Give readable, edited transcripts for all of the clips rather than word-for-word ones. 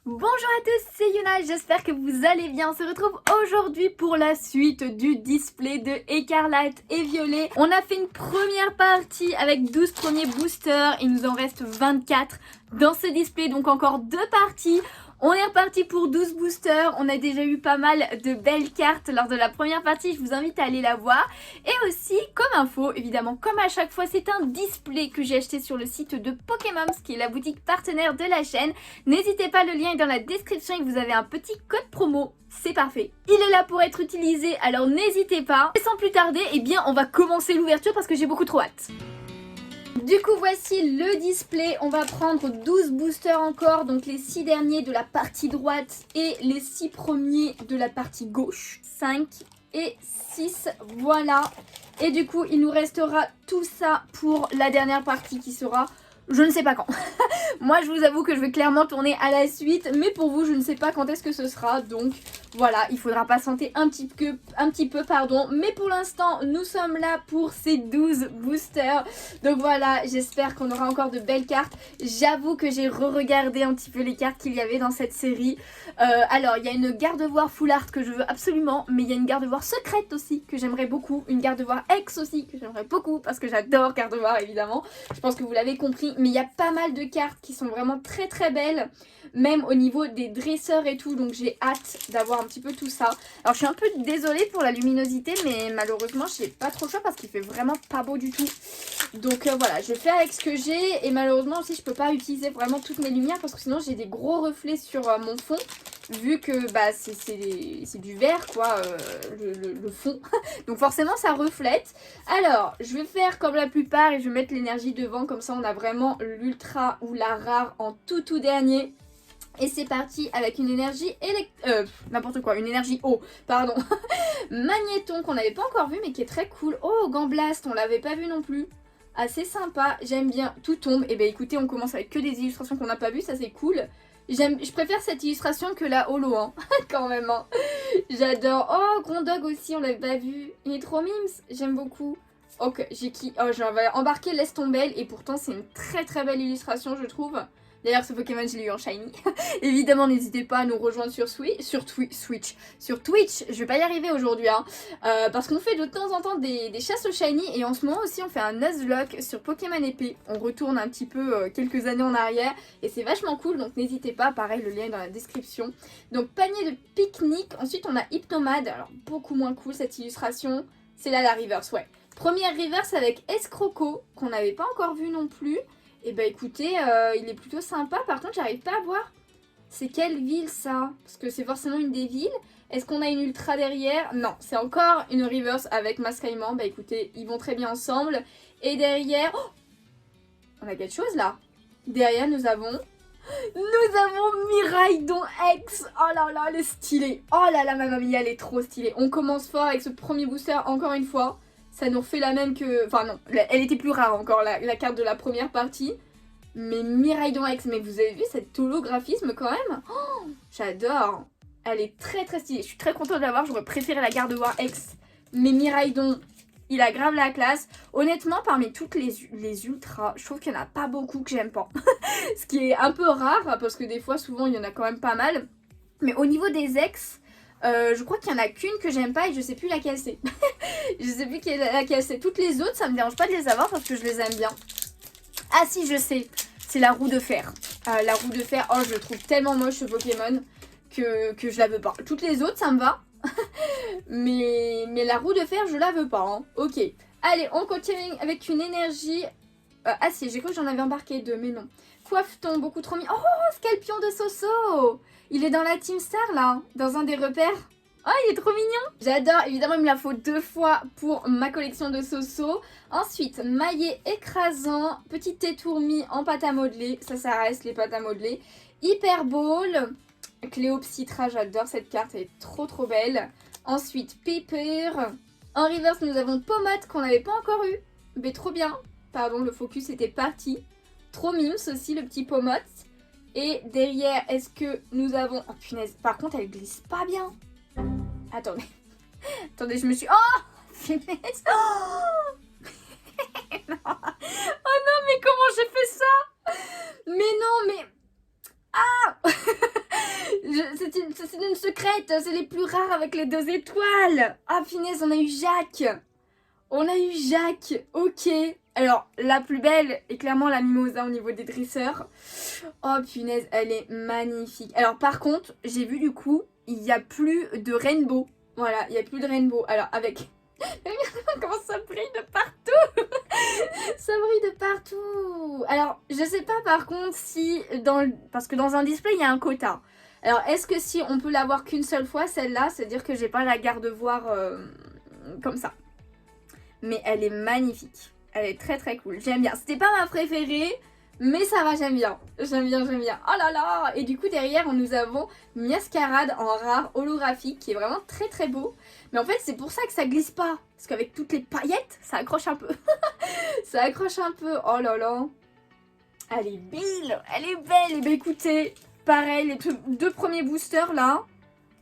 Bonjour à tous, c'est Yuna, j'espère que vous allez bien. On se retrouve aujourd'hui pour la suite du display de Écarlate et Violet. On a fait une première partie avec 12 premiers boosters, il nous en reste 24 dans ce display, donc encore 2 parties. On est reparti pour 12 boosters, on a déjà eu pas mal de belles cartes lors de la première partie, je vous invite à aller la voir. Et aussi, comme info, évidemment, comme à chaque fois, c'est un display que j'ai acheté sur le site de Pokémon, qui est la boutique partenaire de la chaîne. N'hésitez pas, le lien est dans la description et vous avez un petit code promo. C'est parfait. Il est là pour être utilisé, alors n'hésitez pas. Et sans plus tarder, eh bien, on va commencer l'ouverture parce que j'ai beaucoup trop hâte. Du coup, voici le display. On va prendre 12 boosters encore, donc les 6 derniers de la partie droite et les 6 premiers de la partie gauche. 5 et 6, voilà. Et du coup, il nous restera tout ça pour la dernière partie qui sera... je ne sais pas quand. Moi, je vous avoue que je vais clairement tourner à la suite. Mais pour vous, je ne sais pas quand est-ce que ce sera. Donc, voilà, il faudra patienter un petit peu. Mais pour l'instant, nous sommes là pour ces 12 boosters. Donc voilà, j'espère qu'on aura encore de belles cartes. J'avoue que j'ai re-regardé un petit peu les cartes qu'il y avait dans cette série. Alors, il y a une garde-voire full art que je veux absolument. Mais il y a une garde-voire secrète aussi que j'aimerais beaucoup. Une garde-voire ex aussi que j'aimerais beaucoup. Parce que j'adore garde-voire, évidemment. Je pense que vous l'avez compris, mais il y a pas mal de cartes qui sont vraiment très très belles, même au niveau des dresseurs et tout, donc j'ai hâte d'avoir un petit peu tout ça. Alors je suis un peu désolée pour la luminosité, mais malheureusement j'ai pas trop le choix parce qu'il fait vraiment pas beau du tout. Donc voilà, je fais avec ce que j'ai et malheureusement aussi je peux pas utiliser vraiment toutes mes lumières parce que sinon j'ai des gros reflets sur mon fond. Vu que bah, c'est du vert quoi, le fond. Donc forcément ça reflète. Alors je vais faire comme la plupart et je vais mettre l'énergie devant. Comme ça on a vraiment l'ultra ou la rare en tout dernier. Et c'est parti avec une énergie n'importe quoi, une énergie eau, pardon. Magnéton qu'on n'avait pas encore vu mais qui est très cool. Oh, Gambblast, on l'avait pas vu non plus. Assez sympa, j'aime bien. Tout tombe. Et ben écoutez, on commence avec que des illustrations qu'on n'a pas vues, ça c'est cool. Je préfère cette illustration que la holo, hein, quand même. Hein. J'adore. Oh, Grondog aussi, on l'avait pas vu. Il est trop mimes, j'aime beaucoup. Ok, oh, j'avais embarqué Laisse tomber et pourtant c'est une très très belle illustration, je trouve. D'ailleurs, ce Pokémon, je l'ai eu en shiny. Évidemment, n'hésitez pas à nous rejoindre sur Twitch. Je vais pas y arriver aujourd'hui, hein. Parce qu'on fait de temps en temps des chasses au shiny. Et en ce moment aussi, on fait un Nuzlocke sur Pokémon épée. On retourne un petit peu quelques années en arrière. Et c'est vachement cool, donc n'hésitez pas. Pareil, le lien est dans la description. Donc, panier de pique-nique. Ensuite, on a Hypnomade. Alors, beaucoup moins cool cette illustration. C'est là la reverse, ouais. Première reverse avec Escroco, qu'on n'avait pas encore vu non plus. Et bah écoutez, il est plutôt sympa. Par contre, j'arrive pas à voir. C'est quelle ville ça? Parce que c'est forcément une des villes. Est-ce qu'on a une ultra derrière? Non, c'est encore une reverse avec Mascaïman. Bah écoutez, ils vont très bien ensemble. Et derrière... Oh, on a quelque chose là. Derrière, nous avons Miraidon X. Oh là là, elle est stylée. Oh là là, ma mamie, elle est trop stylée. On commence fort avec ce premier booster encore une fois. Ça nous refait la même que... Enfin non, elle était plus rare encore, la carte de la première partie. Mais Miraidon X, mais vous avez vu cet holographisme quand même? Oh, j'adore. Elle est très très stylée. Je suis très contente de l'avoir, j'aurais préféré la garde-voire X. Mais Miraidon, il a grave la classe. Honnêtement, parmi toutes les ultras, je trouve qu'il n'y en a pas beaucoup que j'aime pas. Ce qui est un peu rare, parce que des fois, souvent, il y en a quand même pas mal. Mais au niveau des ex... je crois qu'il y en a qu'une que j'aime pas et je sais plus laquelle c'est. Je sais plus laquelle c'est. Toutes les autres, ça me dérange pas de les avoir parce que je les aime bien. Ah si, je sais. C'est la roue de fer. La roue de fer, oh, je le trouve tellement moche ce Pokémon que je la veux pas. Toutes les autres, ça me va. mais la roue de fer, je la veux pas. Hein. Ok. Allez, on continue avec une énergie... ah si, j'ai cru que j'en avais embarqué deux, mais non. Coiffe-t-on beaucoup trop mis... Oh, Scalpion de Soso. Il est dans la Team Star, là, dans un des repères. Oh, il est trop mignon. J'adore. Évidemment, il me la faut 2 fois pour ma collection de Soso. Ensuite, maillet écrasant. Petit Tétourmi en pâte à modeler. Ça reste les pâtes à modeler. Hyper Ball. Cléopsitra, j'adore cette carte. Elle est trop trop belle. Ensuite, Paper. En reverse, nous avons Pommade qu'on n'avait pas encore eu. Mais trop bien. Pardon, le focus était parti. Trop mimes aussi, le petit Pommade. Et derrière, est-ce que nous avons... Oh punaise, par contre, elle glisse pas bien. Attendez. Attendez, je me suis... Oh punaise. Oh non. Oh non, mais comment j'ai fait ça? Mais non, mais... Ah une secrète, c'est les plus rares avec les 2 étoiles. Ah finesse, on a eu Jacques. On a eu Jacques, ok. Alors, la plus belle est clairement la mimosa au niveau des dresseurs. Oh punaise, elle est magnifique. Alors par contre, j'ai vu du coup, il n'y a plus de rainbow. Voilà, il n'y a plus de rainbow. Alors avec... Comment ça brille de partout. Ça brille de partout. Alors, je sais pas par contre si... Parce que dans un display, il y a un quota. Alors, est-ce que si on peut l'avoir qu'une seule fois, celle-là, c'est-à-dire que j'ai pas la garde-voir comme ça. Mais elle est magnifique. Elle est très très cool. J'aime bien. C'était pas ma préférée, mais ça va, j'aime bien. J'aime bien, j'aime bien. Oh là là. Et du coup, derrière, nous avons Miascarade en rare holographique qui est vraiment très très beau. Mais en fait, c'est pour ça que ça glisse pas. Parce qu'avec toutes les paillettes, ça accroche un peu. Ça accroche un peu. Oh là là. Elle est belle. Elle est belle. Et bien écoutez, pareil, les 2 premiers boosters là,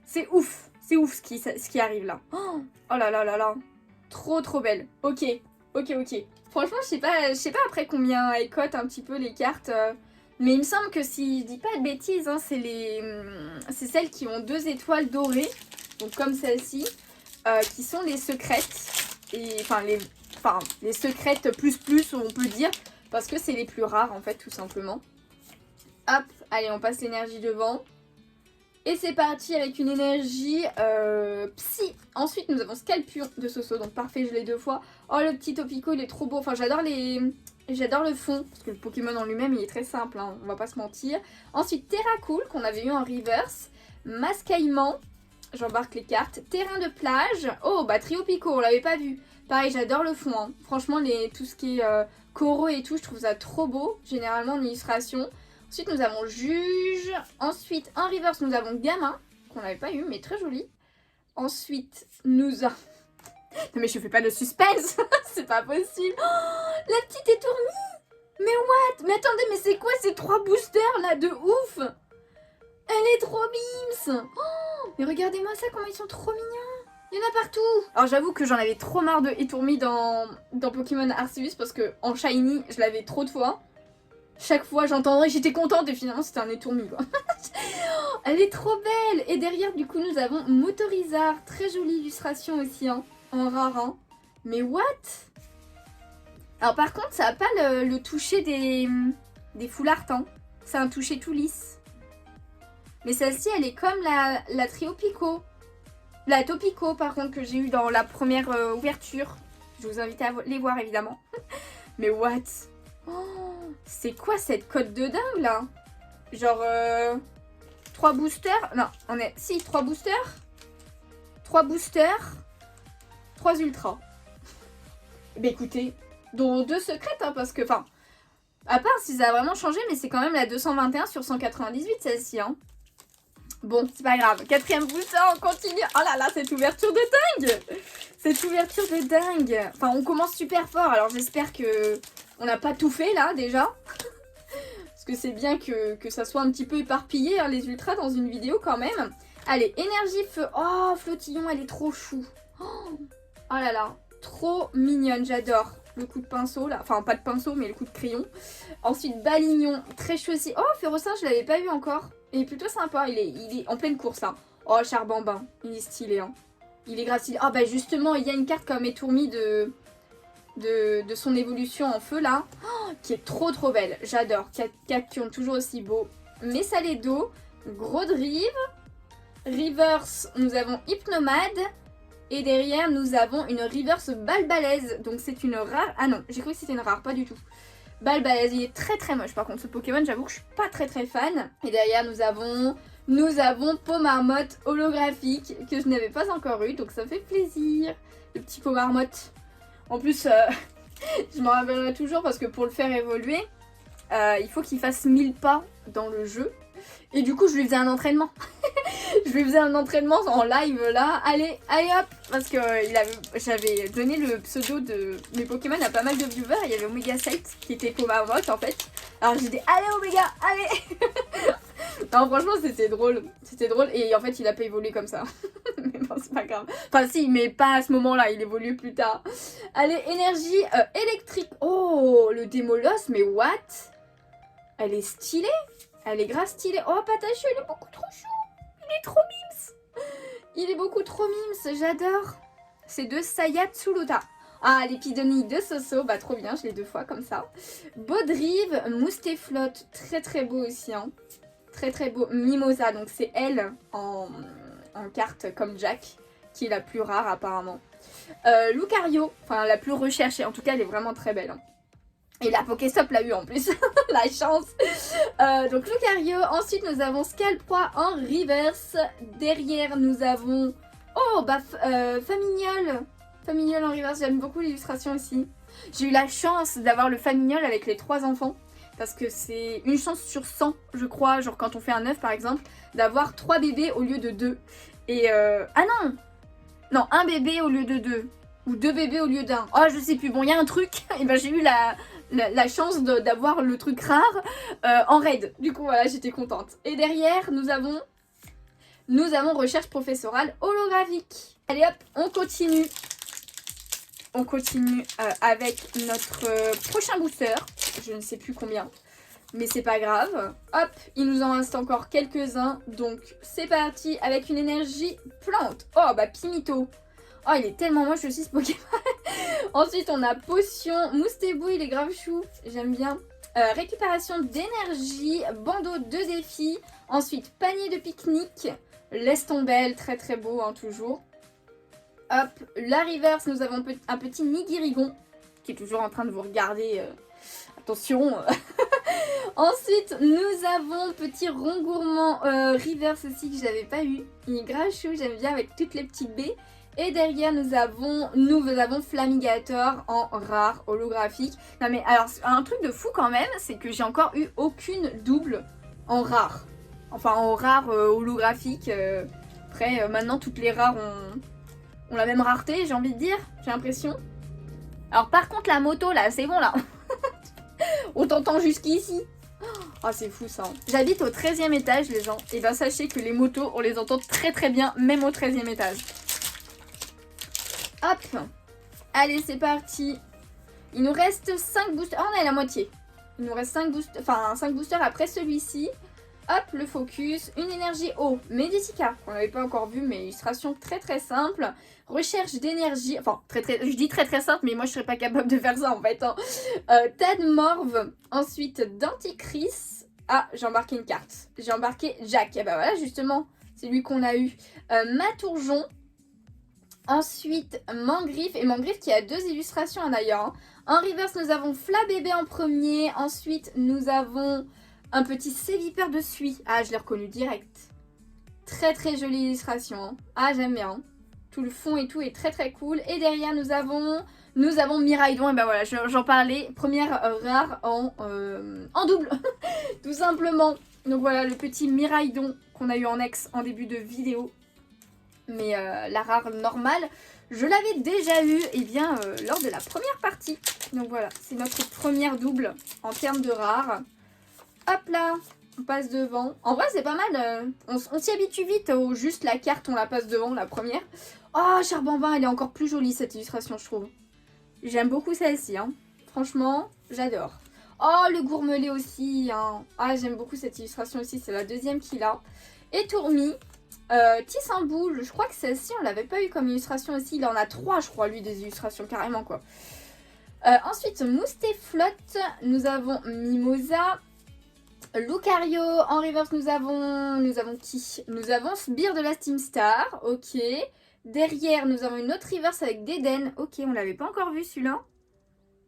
c'est ouf. C'est ouf ce qui arrive là. Oh là là là là. Trop trop belle. Ok. Ok. Franchement, je sais pas après combien elles cotent un petit peu les cartes. Mais il me semble que si je dis pas de bêtises, hein, c'est celles qui ont 2 étoiles dorées. Donc comme celle-ci. Qui sont les secrètes. Et les secrètes plus, on peut dire. Parce que c'est les plus rares en fait, tout simplement. Hop, allez, on passe l'énergie devant. Et c'est parti avec une énergie psy. Ensuite, nous avons Scalpure de Soso. Donc parfait, je l'ai 2 fois. Oh, le petit Topico, il est trop beau. Enfin, j'adore le fond. Parce que le Pokémon en lui-même, il est très simple. Hein, on va pas se mentir. Ensuite, Terracool, qu'on avait eu en reverse. Mascaillement. J'embarque les cartes. Terrain de plage. Oh, bah Triopico, on l'avait pas vu. Pareil, j'adore le fond. Hein. Franchement, tout ce qui est coraux et tout, je trouve ça trop beau. Généralement, en illustration. Ensuite, nous avons Juge. Ensuite, en reverse, nous avons Gamin, qu'on n'avait pas eu, mais très joli. Ensuite, nous avons... Non mais je fais pas de suspense. C'est pas possible. Oh, la petite étournie. Mais what? Mais attendez, mais c'est quoi ces 3 boosters là de ouf? Elle est trop bims. Oh, mais regardez-moi ça, comment ils sont trop mignons. Il y en a partout. Alors j'avoue que j'en avais trop marre de Étourmi dans Pokémon Arceus parce que en Shiny, je l'avais trop de fois. Chaque fois j'entendrais, j'étais contente et finalement c'était un Étourmi quoi. Elle est trop belle. Et derrière du coup nous avons Motorizard. Très jolie illustration aussi hein, en rare. Hein. Mais what? Alors par contre ça n'a pas le toucher des full art. Hein. C'est un toucher tout lisse. Mais celle-ci elle est comme la Triopico. La Topico par contre que j'ai eu dans la première ouverture. Je vous invite à les voir évidemment. Mais what? Oh, c'est quoi cette cote de dingue là? Genre 3 boosters. Non, on est... Si, 3 boosters. 3 boosters. 3 ultras. Bah écoutez, dont 2 secrètes hein, parce que... Enfin, à part si ça a vraiment changé, mais c'est quand même la 221 sur 198 celle-ci. Hein. Bon, c'est pas grave. 4e booster, on continue. Oh là là, cette ouverture de dingue. Cette ouverture de dingue. Enfin, on commence super fort. Alors j'espère que on n'a pas tout fait là déjà. Parce que c'est bien que ça soit un petit peu éparpillé hein, les ultras dans une vidéo quand même. Allez, énergie feu. Oh, Flottillon, elle est trop chou. Oh là là, trop mignonne, j'adore. Le coup de pinceau là, enfin pas de pinceau mais le coup de crayon. Ensuite Balignon, très chou aussi. Oh, Ferrocin, je l'avais pas eu encore. Il est plutôt sympa, il est en pleine course là. Oh, Charbambin, il est stylé hein. Il est grave stylé. Ah bah justement, il y a une carte comme Étourmi de son évolution en feu là, oh, qui est trop trop belle. J'adore, 4 qui ont toujours aussi beau. Messaledo, Gros Drive, Reverse, nous avons Hypnomade. Et derrière, nous avons une reverse Balbalaise. Donc c'est une rare... Ah non, j'ai cru que c'était une rare, pas du tout. Balbalaise, il est très très moche. Par contre, ce Pokémon, j'avoue que je suis pas très très fan. Et derrière, nous avons Pomarmotte holographique que je n'avais pas encore eu. Donc ça fait plaisir. Le petit Pomarmotte. En plus, je m'en rappellerai toujours parce que pour le faire évoluer, il faut qu'il fasse 1000 pas dans le jeu. Et du coup, je lui faisais un entraînement. Je lui faisais un entraînement en live là. Allez hop. Parce que j'avais donné le pseudo de mes Pokémon à pas mal de viewers. Il y avait Omega 7 qui était Pomarmotte en fait. Alors j'ai dit allez Omega, allez. Non franchement c'était drôle. C'était drôle et en fait il a pas évolué comme ça. Mais bon c'est pas grave. Enfin si mais pas à ce moment là, il évolue plus tard. Allez énergie électrique. Oh le Démolos mais what? Elle est stylée. Elle est grave stylée. Oh Patachu il est beaucoup trop chou. il est trop mimes. Il est beaucoup trop mimes, j'adore. C'est de Saya Tsuruta. Ah, l'épidémie de Soso, bah trop bien, je l'ai 2 fois comme ça. Baudrive, Moustéflotte, très très beau aussi, hein. Très très beau. Mimosa, donc c'est elle en carte comme Jack, qui est la plus rare apparemment. Lucario, enfin la plus recherchée, en tout cas elle est vraiment très belle. Hein. Et la Pokéstop l'a eu en plus, la chance. Donc Lucario, ensuite nous avons Scalproie en reverse. Derrière nous avons... Oh, bah Famignol. Famignol en reverse, j'aime beaucoup l'illustration aussi. J'ai eu la chance d'avoir le Famignol avec les 3 enfants. Parce que c'est une chance sur 100, je crois, genre quand on fait un œuf par exemple, d'avoir 3 bébés au lieu de 2. Et ah non! Non, 1 bébé au lieu de 2. Ou 2 bébés au lieu d'1. Oh, je sais plus, bon, il y a un truc, et ben j'ai eu la chance d'avoir le truc rare en raid. Du coup, voilà, j'étais contente. Et derrière, nous avons recherche professorale holographique. Allez hop, on continue. On continue avec notre prochain booster. Je ne sais plus combien, mais c'est pas grave. Hop, il nous en reste encore quelques-uns. Donc c'est parti avec une énergie plante. Oh bah Pimito. Oh il est tellement moche aussi ce Pokémon. Ensuite on a potion. Moustébou, il est grave chou. J'aime bien. Récupération d'énergie. Bandeau de défi. Ensuite panier de pique-nique. Laisse tomber, très très beau hein, toujours. Hop, la reverse, nous avons un petit Nigirigon qui est toujours en train de vous regarder. Attention. Ensuite, nous avons petit rond gourmand reverse aussi que j'avais pas eu. Il est grave chou, j'aime bien avec toutes les petites baies. Et derrière, nous avons Flamigator en rare holographique. Non mais alors, un truc de fou quand même, c'est que j'ai encore eu aucune double en rare. Enfin, en rare holographique. Après, maintenant, toutes les rares ont la même rareté, j'ai envie de dire. J'ai l'impression. Alors par contre, la moto, là, c'est bon, là. On t'entend jusqu'ici. Oh, c'est fou ça. J'habite au 13e étage, les gens. Et bien, sachez que les motos, on les entend très très bien, même au 13e étage. Hop. Allez, c'est parti. Il nous reste 5 boosters. Oh, on est à la moitié. Il nous reste 5 boosters, enfin 5 boosters après celui-ci. Hop, le focus. Une énergie eau. Meditica, qu'on n'avait pas encore vu, mais illustration très très simple. Recherche d'énergie. Enfin, je dis très très simple, mais moi je serais pas capable de faire ça en fait. Hein. Tadmorve. Ensuite, Denticris. Ah, j'ai embarqué une carte. J'ai embarqué Jack. Et bah voilà, justement, c'est lui qu'on a eu. Matourjon. Ensuite, Mangriffe. Et Mangriffe qui a 2 illustrations d'ailleurs. Hein. En reverse, nous avons Flabébé en premier. Ensuite, nous avons un petit Célipeur de suie. Ah, je l'ai reconnu direct. Très très jolie illustration. Hein. Ah, j'aime bien. Tout le fond et tout est très très cool. Et derrière, nous avons Miraidon. Et ben voilà, j'en parlais. Première rare en double. Tout simplement. Donc voilà, le petit Miraidon qu'on a eu en ex en début de vidéo. Mais la rare normale, je l'avais déjà eu lors de la première partie. Donc voilà, c'est notre première double en termes de rare. Hop là, on passe devant. En vrai, c'est pas mal. On s'y habitue vite. Juste la carte, on la passe devant, la première. Oh, Charbambin, elle est encore plus jolie cette illustration, je trouve. J'aime beaucoup celle-ci. Hein. Franchement, j'adore. Oh, le Gourmelet aussi. Hein. Ah, j'aime beaucoup cette illustration aussi. C'est la deuxième qu'il a. Et Tourmi. Tissamboule, je crois que celle-ci, on l'avait pas eu comme illustration aussi. Il en a 3, je crois, lui, des illustrations, carrément, quoi. Ensuite, Moustéflotte. Nous avons Mimosa. Lucario. En reverse, nous avons qui? Nous avons Sbire de la Steam Star. Ok. Derrière, nous avons une autre reverse avec Deden. Ok, on l'avait pas encore vu, celui-là.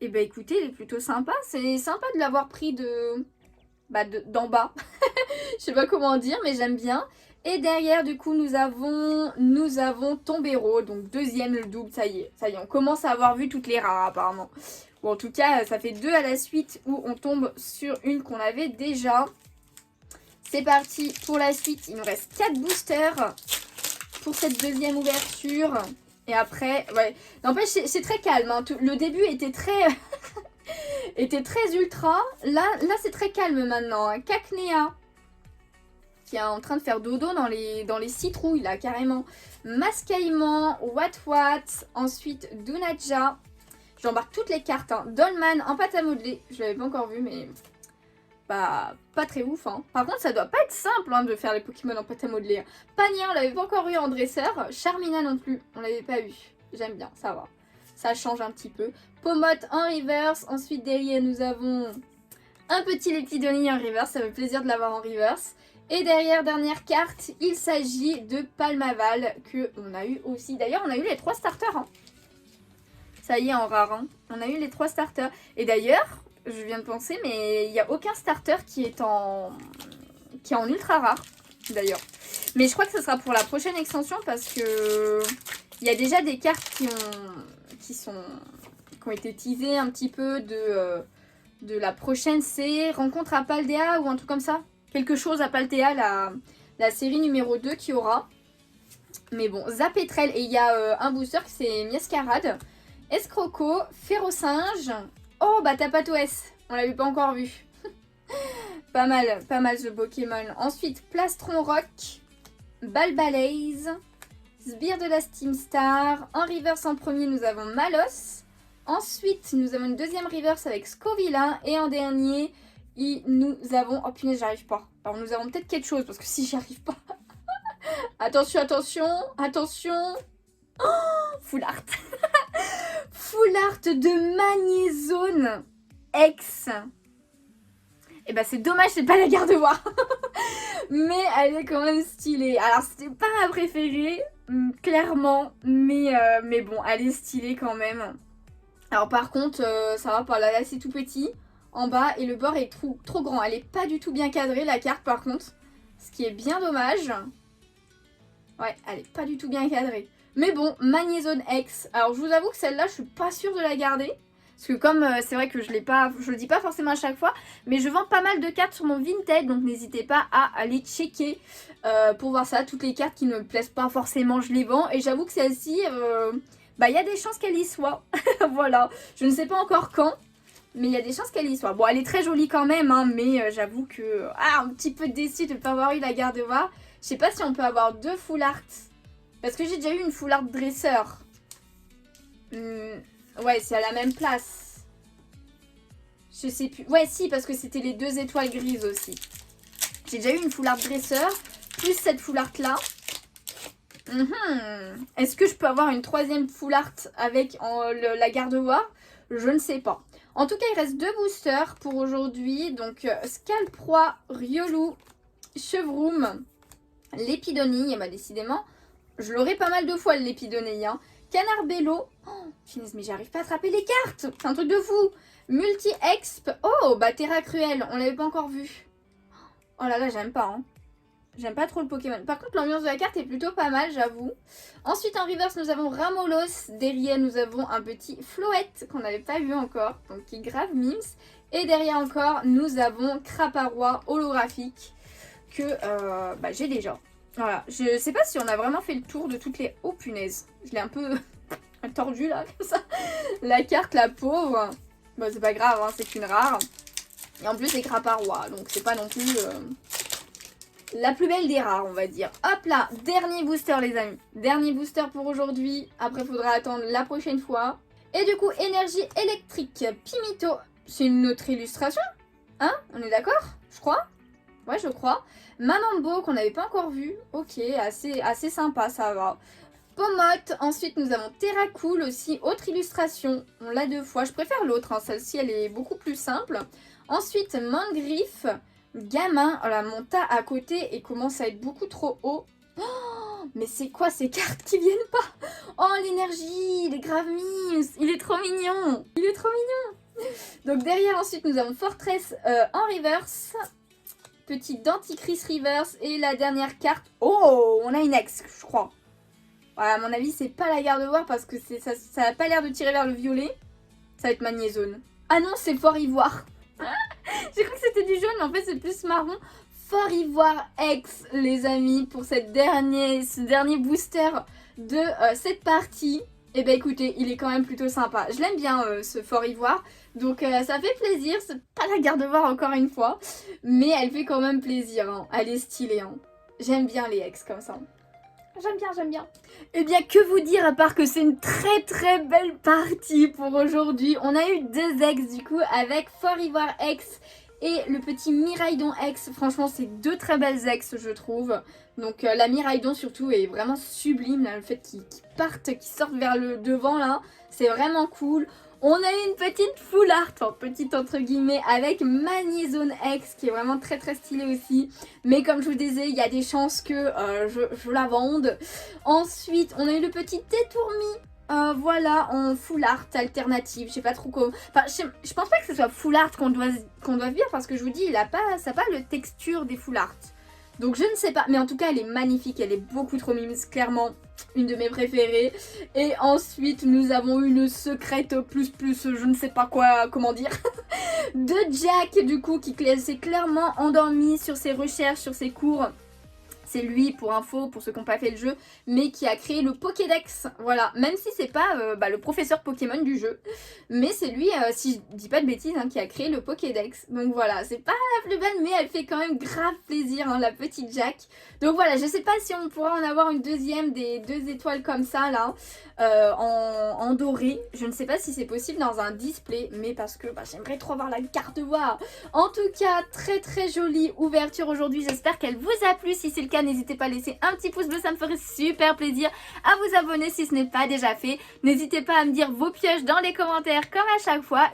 Et bah, écoutez, il est plutôt sympa. C'est sympa de l'avoir pris d'en bas. Je sais pas comment dire, mais j'aime bien. Et derrière, du coup, nous avons Tombero, donc deuxième le double, ça y est, on commence à avoir vu toutes les rares apparemment. Bon, en tout cas, ça fait 2 à la suite où on tombe sur une qu'on avait déjà. C'est parti pour la suite, il nous reste 4 boosters pour cette deuxième ouverture. Et après, ouais, n'empêche, c'est très calme, hein. Le début était très... était très ultra. Là c'est très calme maintenant. Hein. Cacnea. Qui est en train de faire dodo dans les citrouilles là carrément. Mascaïman, Wat. Ensuite Dunaja. J'embarque toutes les cartes. Hein. Dolman en pâte à modeler. Je l'avais pas encore vu mais pas très ouf. Hein. Par contre, ça doit pas être simple hein, de faire les Pokémon en pâte à modeler. Pania, on l'avait pas encore eu en dresseur. Charmina non plus, on l'avait pas eu. J'aime bien, ça va. Ça change un petit peu. Pomote en reverse. Ensuite, derrière, nous avons un petit Lepidoni en reverse. Ça fait plaisir de l'avoir en reverse. Et derrière, dernière carte, il s'agit de Palmaval que on a eu aussi. D'ailleurs, on a eu les 3 starters. Hein. Ça y est, en rare. Hein. On a eu les 3 starters. Et d'ailleurs, je viens de penser, mais il n'y a aucun starter qui est en ultra rare. D'ailleurs. Mais je crois que ce sera pour la prochaine extension parce que il y a déjà des cartes qui ont été teasées un petit peu de la prochaine. C'est Rencontre à Paldea ou un truc comme ça. Quelque chose à Paldea, la série numéro 2 qui aura. Mais bon, Zapetrel. Et il y a un booster qui c'est Miascarade. Escroco, Férocinge. Oh, bah Tapato S. On l'avait pas encore vu. pas mal ce Pokémon. Ensuite, Plastron Rock. Balbalaise. Sbire de la Steam Star. En reverse en premier, nous avons Malos. Ensuite, nous avons une deuxième reverse avec Scovilla. Et en dernier, nous avons... Oh punaise, j'arrive pas. Alors nous avons peut-être quelque chose, parce que si j'y arrive pas... attention, attention. Oh, Full Art. Full Art de Magnézone X. Et bah c'est dommage, c'est pas la Gardevoir. Mais elle est quand même stylée. Alors c'était pas ma préférée, clairement. Mais bon, elle est stylée quand même. Alors par contre, ça va pas. Là c'est tout petit en bas et le bord est trop grand. Elle est pas du tout bien cadrée la carte par contre. Ce qui est bien dommage. Ouais, elle est pas du tout bien cadrée. Mais bon, Magnézone X. Alors je vous avoue que celle-là, je suis pas sûre de la garder. Parce que comme c'est vrai que je le dis pas forcément à chaque fois, mais je vends pas mal de cartes sur mon Vinted, donc n'hésitez pas à aller checker pour voir ça. Toutes les cartes qui ne me plaisent pas forcément, je les vends. Et j'avoue que celle-ci, bah il y a des chances qu'elle y soit. Voilà, je ne sais pas encore quand, mais il y a des chances qu'elle y soit. Bon, elle est très jolie quand même, hein, mais j'avoue que un petit peu déçue de ne pas avoir eu la Gardevoir. Je sais pas si on peut avoir 2 full art. Parce que j'ai déjà eu une full art dresseur. Ouais, c'est à la même place. Je sais plus. Ouais, si, parce que c'était les 2 étoiles grises aussi. J'ai déjà eu une full art dresseur, plus cette full art là. Est-ce que je peux avoir une 3e full art avec la Gardevoir? Je ne sais pas. En tout cas, il reste 2 boosters pour aujourd'hui. Donc, Scalproie, Riolu, Chevroom, Lepidoni. Bah, décidément, je l'aurai pas mal de fois, le Lepidoni. Hein. Canarbello. Oh, finesse, mais j'arrive pas à attraper les cartes. C'est un truc de fou. Multi-Exp. Oh, bah, Terra Cruel. On l'avait pas encore vu. Oh là là, j'aime pas. Hein. J'aime pas trop le Pokémon. Par contre, l'ambiance de la carte est plutôt pas mal, j'avoue. Ensuite, en reverse, nous avons Ramolos. Derrière, nous avons un petit Floette qu'on n'avait pas vu encore. Donc, qui est grave mims. Et derrière encore, nous avons Craparois holographique que bah, j'ai déjà. Voilà. Je sais pas si on a vraiment fait le tour de toutes les... Oh, punaise. Je l'ai un peu tordu là, comme ça. La carte, la pauvre. Bon, c'est pas grave, hein, c'est une rare. Et en plus, c'est Craparois. Donc, c'est pas non plus... la plus belle des rares, on va dire. Hop là, dernier booster les amis. Dernier booster pour aujourd'hui. Après, il faudra attendre la prochaine fois. Et du coup, énergie électrique. Pimito, c'est une autre illustration. Hein? On est d'accord? Je crois. Ouais, je crois. Mamambo, qu'on n'avait pas encore vu. Ok, assez sympa, ça va. Pomote. Ensuite, nous avons Terracool aussi. Autre illustration. On l'a 2 fois. Je préfère l'autre. Hein. Celle-ci, elle est beaucoup plus simple. Ensuite, Mangriff. Gamin, oh, la monta à côté et commence à être beaucoup trop haut. Oh, mais c'est quoi ces cartes qui viennent pas? Oh, l'énergie, il est grave mimes, il est trop mignon. Il est trop mignon. Donc derrière, ensuite, nous avons Fortress en reverse. Petit Denticris reverse. Et la dernière carte. Oh, on a une ex, je crois. Voilà, à mon avis, c'est pas la Gardevoir parce que ça a pas l'air de tirer vers le violet. Ça va être Magnézone. Ah non, c'est Fort Ivoire. J'ai cru que c'était du jaune, mais en fait c'est plus marron. Fort Ivoire X, les amis, pour ce dernier booster de cette partie. Et bah écoutez, il est quand même plutôt sympa. Je l'aime bien ce Fort Ivoire, donc ça fait plaisir. C'est pas la Gardevoir encore une fois, mais elle fait quand même plaisir. Hein. Elle est stylée. Hein. J'aime bien les X comme ça. J'aime bien. Eh bien, que vous dire à part que c'est une très belle partie pour aujourd'hui. On a eu 2 ex du coup avec Fort Ivoire X et le petit Miraidon X. Franchement c'est deux très belles ex je trouve. Donc la Miraidon surtout est vraiment sublime là, le fait qu'ils sortent vers le devant là, c'est vraiment cool. On a une petite full art, enfin petite entre guillemets, avec Magnezone X qui est vraiment très très stylé aussi. Mais comme je vous disais, il y a des chances que je la vende. Ensuite, on a eu le petit Tétourmi. Voilà, en full art alternative, je sais pas trop comment. Enfin, je pense pas que ce soit full art qu'on doit dire parce que je vous dis, ça n'a pas le texture des full art. Donc je ne sais pas, mais en tout cas elle est magnifique, elle est beaucoup trop mimes, clairement une de mes préférées. Et ensuite nous avons une secrète plus, je ne sais pas quoi, comment dire, de Jack du coup qui s'est clairement endormi sur ses recherches, sur ses cours. C'est lui, pour info, pour ceux qui n'ont pas fait le jeu, mais qui a créé le Pokédex. Voilà, même si c'est pas le professeur Pokémon du jeu, mais c'est lui, si je dis pas de bêtises, hein, qui a créé le Pokédex. Donc voilà, c'est pas la plus belle, mais elle fait quand même grave plaisir, hein, la petite Jack. Donc voilà, je sais pas si on pourra en avoir une deuxième des 2 étoiles comme ça, là, en doré. Je ne sais pas si c'est possible dans un display, mais parce que j'aimerais trop avoir la carte voix. En tout cas, très très jolie ouverture aujourd'hui. J'espère qu'elle vous a plu. Si c'est le cas, n'hésitez pas à laisser un petit pouce bleu, ça me ferait super plaisir. À vous abonner si ce n'est pas déjà fait. N'hésitez pas à me dire vos pioches dans les commentaires comme à chaque fois.